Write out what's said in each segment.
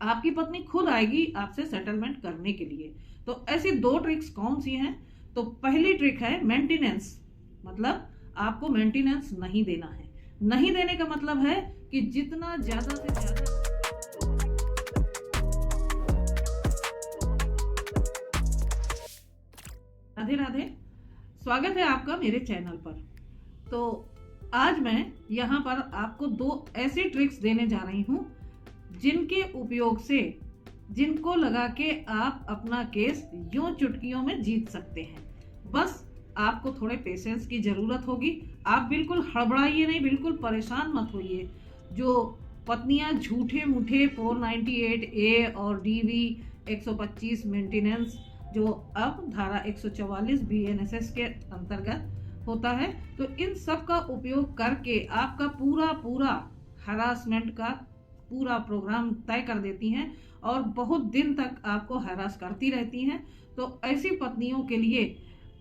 आपकी पत्नी खुद आएगी आपसे सेटलमेंट करने के लिए। तो ऐसी दो ट्रिक्स कौन सी हैं? तो पहली ट्रिक है मेंटेनेंस, मतलब आपको मेंटेनेंस नहीं देना है। नहीं देने का मतलब है कि जितना ज्यादा से ज्यादा। राधे राधे, स्वागत है आपका मेरे चैनल पर। तो आज मैं यहाँ पर आपको दो ऐसी ट्रिक्स देने जा रही हूँ जिनके उपयोग से, जिनको लगा के आप अपना केस यूं चुटकियों में जीत सकते हैं। बस आपको थोड़े पेशेंस की जरूरत होगी। आप बिल्कुल हड़बड़ाइए नहीं, बिल्कुल परेशान मत होइए। जो पत्नियां झूठे मूठे 498A और DV 125 मेंटेनेंस जो अब धारा 144 BNSS के अंतर्गत होता है, तो इन सब का उपयोग करके आपका पूरा हरासमेंट का पूरा प्रोग्राम तय कर देती हैं और बहुत दिन तक आपको हरास करती रहती हैं। तो ऐसी पत्नियों के लिए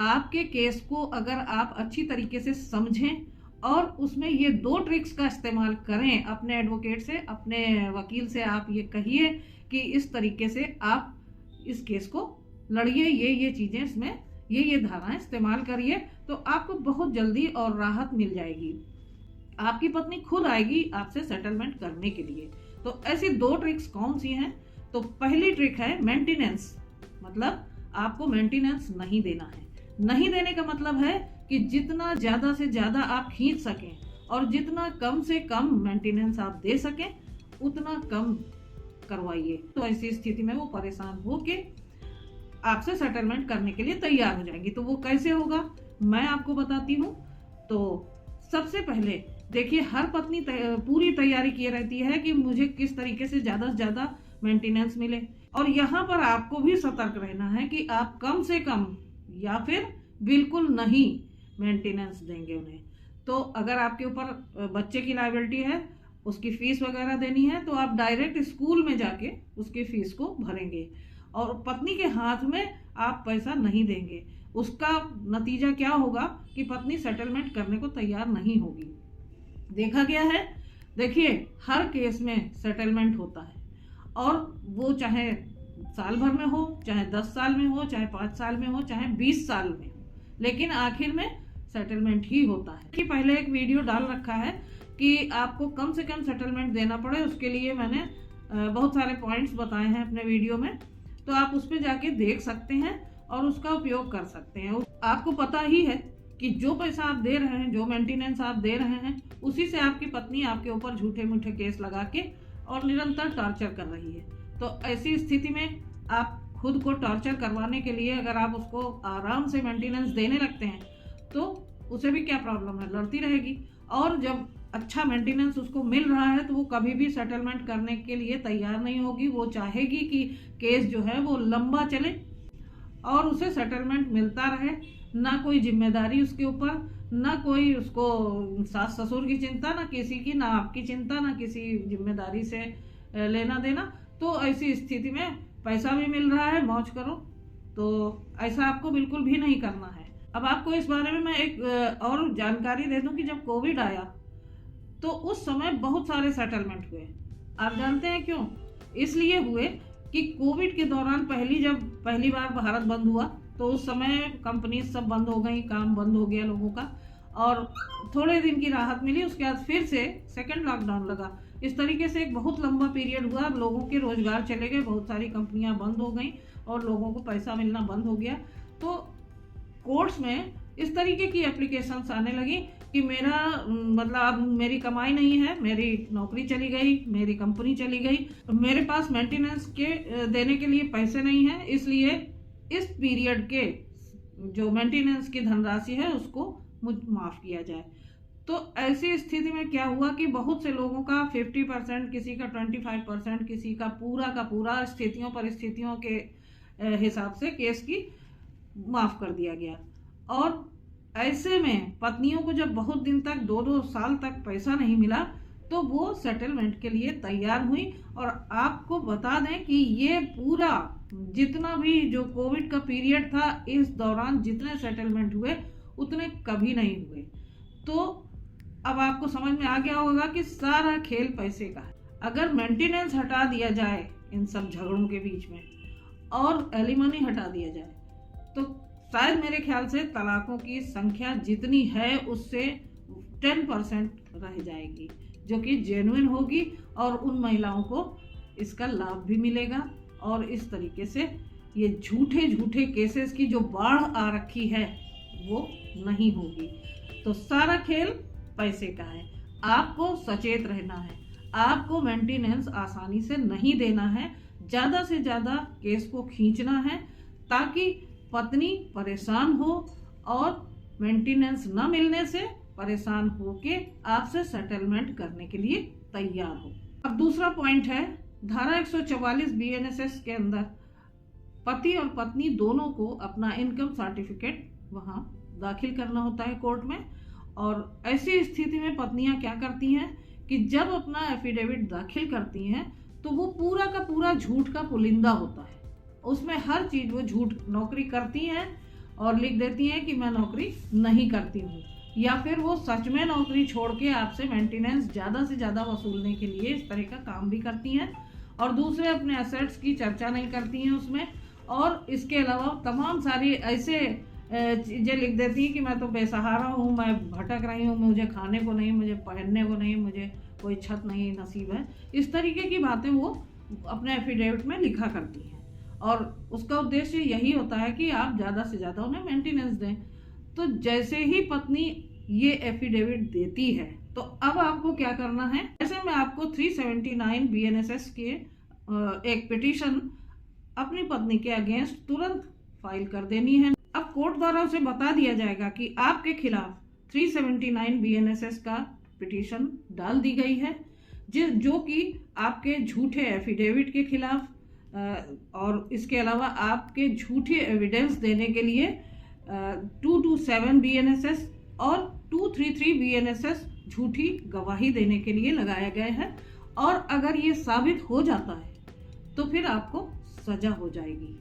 आपके केस को अगर आप अच्छी तरीके से समझें और उसमें ये दो ट्रिक्स का इस्तेमाल करें, अपने एडवोकेट से, अपने वकील से आप ये कहिए कि इस तरीके से आप इस केस को लड़िए, ये चीजें इसमें ये धाराएं इस्तेमाल करिए, तो आपको बहुत जल्दी और राहत मिल जाएगी। आपकी पत्नी खुद आएगी आपसे सेटलमेंट करने के लिए। तो ऐसी दो ट्रिक्स कौन सी हैं? तो पहली ट्रिक है मेंटेनेंस, मतलब आपको मेंटेनेंस नहीं देना है। नहीं देने का मतलब है कि जितना ज्यादा से ज्यादा आप खींच सकें और जितना कम से कम मेंटेनेंस आप दे सकें उतना कम करवाइए। तो ऐसी स्थिति में वो परेशान होके आपसे सेटलमेंट करने के लिए तैयार हो जाएंगी। तो वो कैसे होगा मैं आपको बताती हूँ। तो सबसे पहले देखिए, हर पत्नी पूरी तैयारी किए रहती है कि मुझे किस तरीके से ज्यादा मेंटेनेंस मिले, और यहाँ पर आपको भी सतर्क रहना है कि आप कम से कम या फिर बिल्कुल नहीं मेंटेनेंस देंगे उन्हें। तो अगर आपके ऊपर बच्चे की लायबिलिटी है, उसकी फीस वगैरह देनी है, तो आप डायरेक्ट स्कूल में जाके उसकी फीस को भरेंगे और पत्नी के हाथ में आप पैसा नहीं देंगे। उसका नतीजा क्या होगा कि पत्नी सेटलमेंट करने को तैयार नहीं होगी। देखा गया है, देखिए हर केस में सेटलमेंट होता है, और वो चाहे साल भर में हो, चाहे 10 साल में हो, चाहे 5 साल में हो, चाहे 20 साल में हो, लेकिन आखिर में सेटलमेंट ही होता है। कि पहले एक वीडियो डाल रखा है कि आपको कम से कम सेटलमेंट देना पड़े, उसके लिए मैंने बहुत सारे पॉइंट्स बताए हैं अपने वीडियो में, तो आप उस पर जाके देख सकते हैं और उसका उपयोग कर सकते हैं। आपको पता ही है कि जो पैसा आप दे रहे हैं, जो मेंटेनेंस आप दे रहे हैं, उसी से आपकी पत्नी आपके ऊपर झूठे मूठे केस लगा के और निरंतर टॉर्चर कर रही है। तो ऐसी स्थिति में आप खुद को टॉर्चर करवाने के लिए अगर आप उसको आराम से मेंटेनेंस देने लगते हैं तो उसे भी क्या प्रॉब्लम है, लड़ती रहेगी। और जब अच्छा मेंटेनेंस उसको मिल रहा है तो वो कभी भी सेटलमेंट करने के लिए तैयार नहीं होगी। वो चाहेगी कि केस जो है वो लंबा चले और उसे सेटलमेंट मिलता रहे, ना कोई जिम्मेदारी उसके ऊपर, ना कोई उसको सास ससुर की चिंता, ना किसी की, ना आपकी चिंता, ना किसी जिम्मेदारी से लेना देना। तो ऐसी स्थिति में पैसा भी मिल रहा है, मौज करो। तो ऐसा आपको बिल्कुल भी नहीं करना है। अब आपको इस बारे में मैं एक और जानकारी दे दूं कि जब कोविड आया तो उस समय बहुत सारे सेटलमेंट हुए। आप जानते हैं क्यों? इसलिए हुए कि कोविड के दौरान जब पहली बार भारत बंद हुआ तो उस समय कंपनी सब बंद हो गई, काम बंद हो गया लोगों का, और थोड़े दिन की राहत मिली। उसके बाद फिर से सेकंड लॉकडाउन लगा। इस तरीके से एक बहुत लंबा पीरियड हुआ। लोगों के रोजगार चले गए, बहुत सारी कंपनियां बंद हो गई और लोगों को पैसा मिलना बंद हो गया। तो कोर्ट्स में इस तरीके की एप्लीकेशंस आने लगी कि मेरा मतलब अब मेरी कमाई नहीं है, मेरी नौकरी चली गई, मेरी कंपनी चली गई, मेरे पास मेंटेनेंस के देने के लिए पैसे नहीं है, इसलिए इस पीरियड के जो मेंटेनेंस की धनराशि है उसको माफ किया जाए। तो ऐसी स्थिति में क्या हुआ कि बहुत से लोगों का 50%, किसी का 25%, किसी का पूरा स्थितियों परिस्थितियों के हिसाब से केस की माफ कर दिया गया। और ऐसे में पत्नियों को जब बहुत दिन तक 2-2 साल तक पैसा नहीं मिला तो वो सेटलमेंट के लिए तैयार हुई। और आपको बता दें कि ये पूरा जितना भी जो कोविड का पीरियड था, इस दौरान जितने सेटलमेंट हुए उतने कभी नहीं हुए। तो अब आपको समझ में आ गया होगा कि सारा खेल पैसे का है। अगर मेंटेनेंस हटा दिया जाए इन सब झगड़ों के बीच में और एलिमनी हटा दिया जाए तो शायद मेरे ख्याल से तलाकों की संख्या जितनी है उससे 10% रह जाएगी, जो कि जेन्युइन होगी और उन महिलाओं को इसका लाभ भी मिलेगा। और इस तरीके से ये झूठे झूठे केसेस की जो बाढ़ आ रखी है वो नहीं होगी। तो सारा खेल पैसे का है, आपको सचेत रहना है, आपको मेंटेनेंस आसानी से नहीं देना है, ज़्यादा से ज़्यादा केस को खींचना है ताकि पत्नी परेशान हो और मेंटेनेंस न मिलने से परेशान होके आपसे सेटलमेंट करने के लिए तैयार हो। अब दूसरा पॉइंट है, धारा 144 बीएनएसएस के अंदर पति और पत्नी दोनों को अपना इनकम सर्टिफिकेट वहाँ दाखिल करना होता है कोर्ट में। और ऐसी स्थिति में पत्नियां क्या करती हैं कि जब अपना एफिडेविट दाखिल करती हैं तो वो पूरा का पूरा झूठ का पुलिंदा होता है, उसमें हर चीज़ वो झूठ, नौकरी करती हैं और लिख देती हैं कि मैं नौकरी नहीं करती हूँ, या फिर वो सच में नौकरी छोड़ के आपसे मेंटेनेंस ज़्यादा से ज़्यादा वसूलने के लिए इस तरह का काम भी करती हैं और दूसरे अपने एसेट्स की चर्चा नहीं करती हैं उसमें। और इसके अलावा तमाम सारी ऐसे चीज़ें लिख देती हैं कि मैं तो बेसहारा हूँ, मैं भटक रही हूँ, मुझे खाने को नहीं, मुझे पहनने को नहीं, मुझे कोई छत नहीं नसीब है। इस तरीके की बातें वो अपने एफिडेविट में लिखा करती हैं और उसका उद्देश्य यही होता है कि आप ज़्यादा से ज़्यादा उन्हें मेंटेनेंस दें। तो जैसे ही पत्नी ये एफिडेविट देती है तो अब आपको क्या करना है, ऐसे में आपको 379 बीएनएसएस के एक पिटीशन अपनी पत्नी के अगेंस्ट तुरंत फाइल कर देनी है। अब कोर्ट द्वारा उसे बता दिया जाएगा कि आपके खिलाफ 379 बीएनएसएस का पिटीशन डाल दी गई है, जो कि आपके झूठे एफिडेविट के खिलाफ और इसके अलावा आपके झूठे एविडेंस देने के लिए 227 बीएनएसएस और 233 बीएनएसएस झूठी गवाही देने के लिए लगाया गया है। और अगर ये साबित हो जाता है तो फिर आपको सजा हो जाएगी।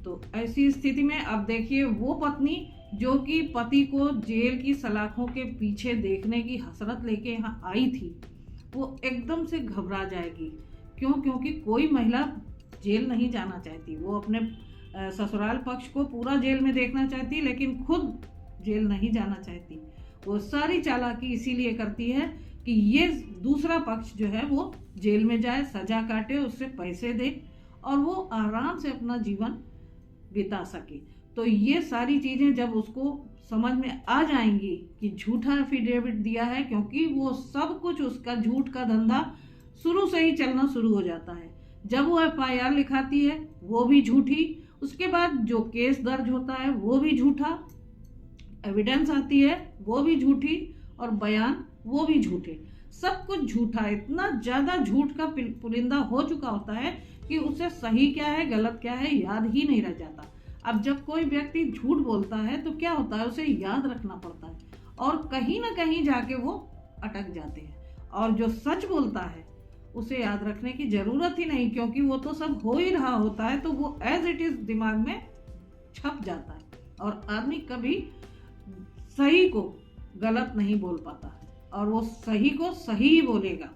तो ऐसी स्थिति में अब देखिए, वो पत्नी जो कि पति को जेल की सलाखों के पीछे देखने की हसरत लेके यहाँ आई थी, वो एकदम से घबरा जाएगी। क्यों? क्योंकि कोई महिला जेल नहीं जाना चाहती, वो अपने ससुराल पक्ष को पूरा जेल में देखना चाहती लेकिन खुद जेल नहीं जाना चाहती। वो सारी चालाकी इसीलिए करती है कि ये दूसरा पक्ष जो है वो जेल में जाए, सजा काटे, उससे पैसे दे और वो आराम से अपना जीवन बिता सके। तो ये सारी चीज़ें जब उसको समझ में आ जाएंगी कि झूठा एफिडेविट दिया है, क्योंकि वो सब कुछ उसका झूठ का धंधा शुरू से ही चलना शुरू हो जाता है। जब वो एफआईआर लिखाती है वो भी झूठी, उसके बाद जो केस दर्ज होता है वो भी झूठा, एविडेंस आती है वो भी झूठी और बयान वो भी झूठे, सब कुछ झूठा। इतना ज़्यादा झूठ का पुलिंदा हो चुका होता है कि उसे सही क्या है गलत क्या है याद ही नहीं रह जाता। अब जब कोई व्यक्ति झूठ बोलता है तो क्या होता है, उसे याद रखना पड़ता है और कहीं ना कहीं जाके वो अटक जाते हैं। और जो सच बोलता है उसे याद रखने की ज़रूरत ही नहीं, क्योंकि वो तो सब हो ही रहा होता है, तो वो एज इट इज़ दिमाग में छप जाता है और आदमी कभी सही को गलत नहीं बोल पाता और वो सही को सही ही बोलेगा,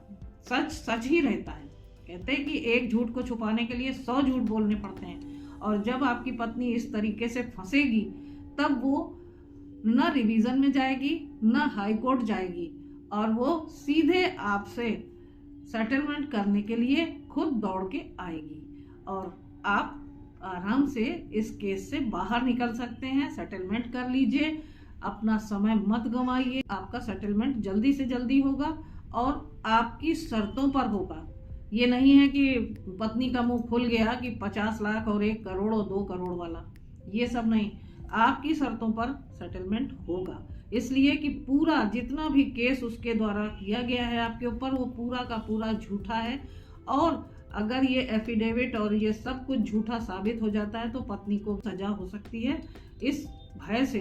सच सच ही रहता है। कहते हैं कि एक झूठ को छुपाने के लिए 100 झूठ बोलने पड़ते हैं। और जब आपकी पत्नी इस तरीके से फंसेगी तब वो न रिवीजन में जाएगी न हाई कोर्ट जाएगी और वो सीधे आपसे सेटलमेंट करने के लिए खुद दौड़ के आएगी और आप आराम से इस केस से बाहर निकल सकते हैं। सेटलमेंट कर लीजिए, अपना समय मत गंवाइए, आपका सेटलमेंट जल्दी से जल्दी होगा और आपकी शर्तों पर होगा। ये नहीं है कि पत्नी का मुंह खुल गया कि 50 लाख और 1 करोड़ और 2 करोड़ वाला, ये सब नहीं, आपकी शर्तों पर सेटलमेंट होगा। इसलिए कि पूरा जितना भी केस उसके द्वारा किया गया है आपके ऊपर वो पूरा का पूरा झूठा है और अगर ये एफिडेविट और ये सब कुछ झूठा साबित हो जाता है तो पत्नी को सजा हो सकती है। इस भय से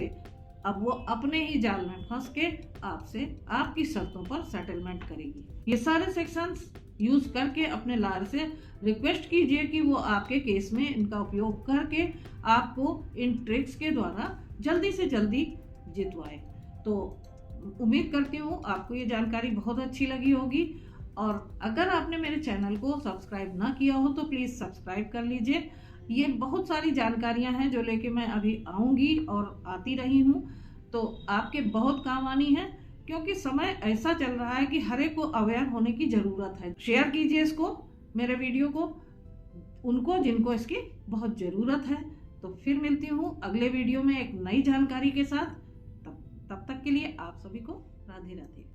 अब वो अपने ही जाल में फंस के आपसे आपकी शर्तों पर सेटलमेंट करेगी। ये सारे सेक्शंस यूज करके अपने लॉयर से रिक्वेस्ट कीजिए कि वो आपके केस में इनका उपयोग करके आपको इन ट्रिक्स के द्वारा जल्दी से जल्दी जितवाए। तो उम्मीद करती हूँ आपको ये जानकारी बहुत अच्छी लगी होगी। और अगर आपने मेरे चैनल को सब्सक्राइब ना किया हो तो प्लीज़ सब्सक्राइब कर लीजिए। ये बहुत सारी जानकारियां हैं जो लेके मैं अभी आऊँगी और आती रही हूँ, तो आपके बहुत काम आनी है, क्योंकि समय ऐसा चल रहा है कि हर एक को अवेयर होने की ज़रूरत है। शेयर कीजिए इसको, मेरे वीडियो को, उनको जिनको इसकी बहुत ज़रूरत है। तो फिर मिलती हूँ अगले वीडियो में एक नई जानकारी के साथ। तब तक के लिए आप सभी को राधे राधे।